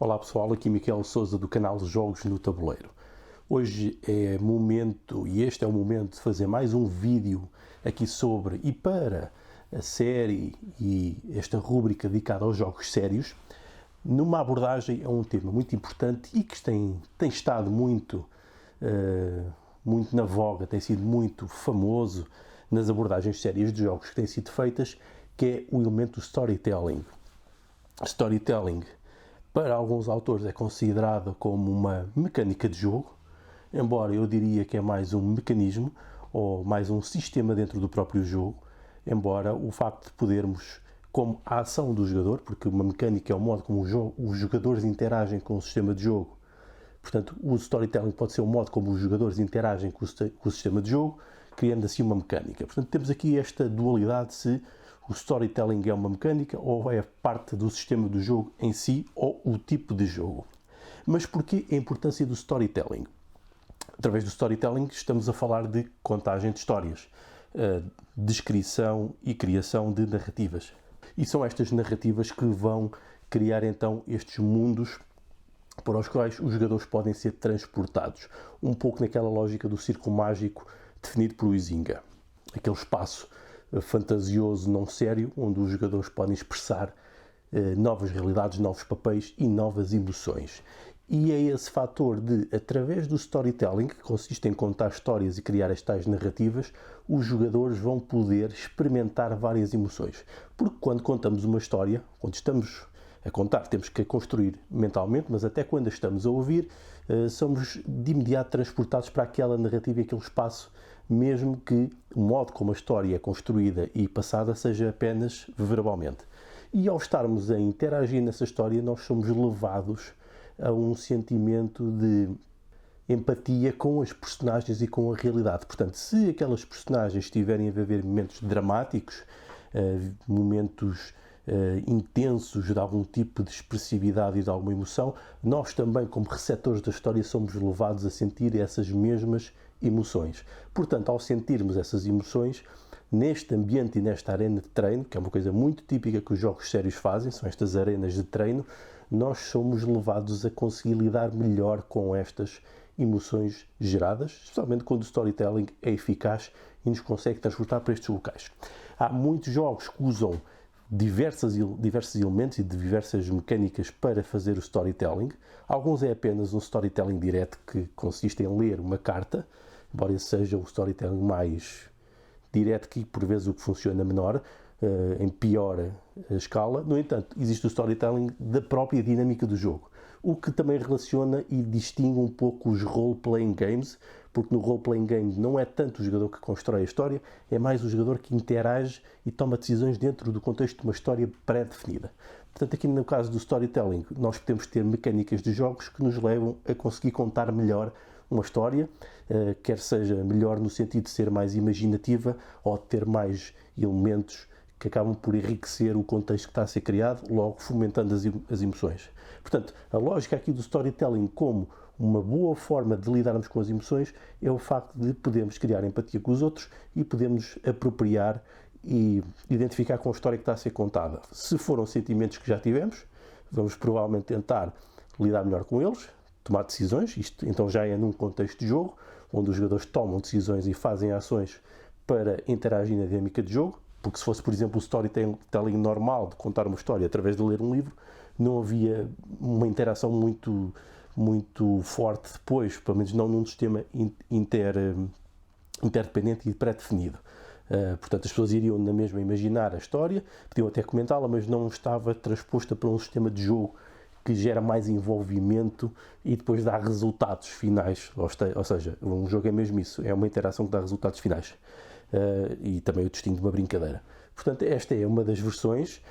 Olá pessoal, aqui Miquel Sousa do canal Jogos no Tabuleiro. Hoje é momento, e este é o momento de fazer mais um vídeo aqui sobre e para a série e esta rúbrica dedicada aos jogos sérios, numa abordagem a um tema muito importante e que tem estado muito na voga, tem sido muito famoso nas abordagens sérias de jogos que têm sido feitas, que é o elemento do storytelling. Storytelling, para alguns autores, é considerado como uma mecânica de jogo, embora eu diria que é mais um mecanismo ou mais um sistema dentro do próprio jogo, embora o facto de podermos, como a ação do jogador, porque uma mecânica é o modo como os jogadores interagem com o sistema de jogo, portanto o storytelling pode ser o modo como os jogadores interagem com o sistema de jogo, criando assim uma mecânica. Portanto, temos aqui esta dualidade se o storytelling é uma mecânica ou é parte do sistema do jogo em si ou o tipo de jogo. Mas porquê a importância do storytelling? Através do storytelling estamos a falar de contagem de histórias, descrição e criação de narrativas. E são estas narrativas que vão criar então estes mundos para os quais os jogadores podem ser transportados. Um pouco naquela lógica do círculo mágico definido por Huizinga. Aquele espaço fantasioso, não sério, onde os jogadores podem expressar novas realidades, novos papéis e novas emoções. E é esse fator de, através do storytelling, que consiste em contar histórias e criar as tais narrativas, os jogadores vão poder experimentar várias emoções. Porque quando contamos uma história, quando estamos a contar, temos que a construir mentalmente, mas até quando a estamos a ouvir, somos de imediato transportados para aquela narrativa e aquele espaço, mesmo que o modo como a história é construída e passada seja apenas verbalmente. E ao estarmos a interagir nessa história, nós somos levados a um sentimento de empatia com as personagens e com a realidade. Portanto, se aquelas personagens tiverem a viver momentos dramáticos, momentos intensos de algum tipo de expressividade e de alguma emoção, nós também, como receptores da história, somos levados a sentir essas mesmas emoções. Portanto, ao sentirmos essas emoções, neste ambiente e nesta arena de treino, que é uma coisa muito típica que os jogos sérios fazem, são estas arenas de treino, nós somos levados a conseguir lidar melhor com estas emoções geradas, especialmente quando o storytelling é eficaz e nos consegue transportar para estes locais. Há muitos jogos que usam diversos elementos e diversas mecânicas para fazer o storytelling. Alguns é apenas um storytelling direto que consiste em ler uma carta, embora esse seja o storytelling mais direto, que por vezes o que funciona menor, em pior escala. No entanto, existe o storytelling da própria dinâmica do jogo, o que também relaciona e distingue um pouco os role-playing games, porque no role-playing game não é tanto o jogador que constrói a história, é mais o jogador que interage e toma decisões dentro do contexto de uma história pré-definida. Portanto, aqui no caso do storytelling, nós podemos ter mecânicas de jogos que nos levam a conseguir contar melhor uma história, quer seja melhor no sentido de ser mais imaginativa ou de ter mais elementos que acabam por enriquecer o contexto que está a ser criado, logo fomentando as emoções. Portanto, a lógica aqui do storytelling como uma boa forma de lidarmos com as emoções é o facto de podermos criar empatia com os outros e podemos apropriar e identificar com a história que está a ser contada. Se foram sentimentos que já tivemos, vamos provavelmente tentar lidar melhor com eles, tomar decisões, isto então já é num contexto de jogo, onde os jogadores tomam decisões e fazem ações para interagir na dinâmica de jogo, porque se fosse, por exemplo, o storytelling normal de contar uma história através de ler um livro, não havia uma interação muito forte depois, pelo menos não num sistema interdependente e pré-definido. Portanto, as pessoas iriam na mesma imaginar a história, podiam até comentá-la, mas não estava transposta para um sistema de jogo que gera mais envolvimento e depois dá resultados finais, ou seja, um jogo é mesmo isso, é uma interação que dá resultados finais, e também o distingue de uma brincadeira. Portanto, esta é uma das versões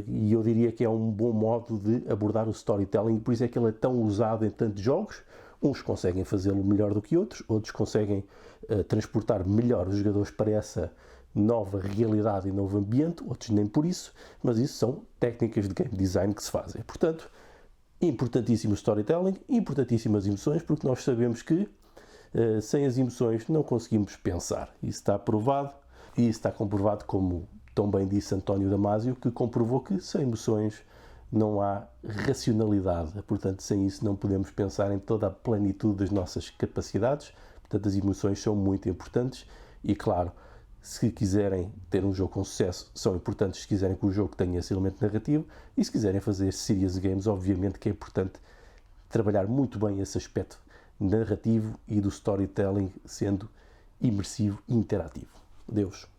e eu diria que é um bom modo de abordar o storytelling, por isso é que ele é tão usado em tantos jogos. Uns conseguem fazê-lo melhor do que outros conseguem transportar melhor os jogadores para essa nova realidade e novo ambiente, outros nem por isso, mas isso são técnicas de game design que se fazem. Portanto, importantíssimo o storytelling, importantíssimas emoções, porque nós sabemos que sem as emoções não conseguimos pensar. Isso está provado e isso está comprovado, como tão bem disse António Damasio, que comprovou que sem emoções não há racionalidade. Portanto, sem isso não podemos pensar em toda a plenitude das nossas capacidades. Portanto, as emoções são muito importantes e, claro, se quiserem ter um jogo com sucesso, são importantes se quiserem que o jogo tenha esse elemento narrativo, e se quiserem fazer serious games, obviamente que é importante trabalhar muito bem esse aspecto narrativo e do storytelling, sendo imersivo e interativo. Deus.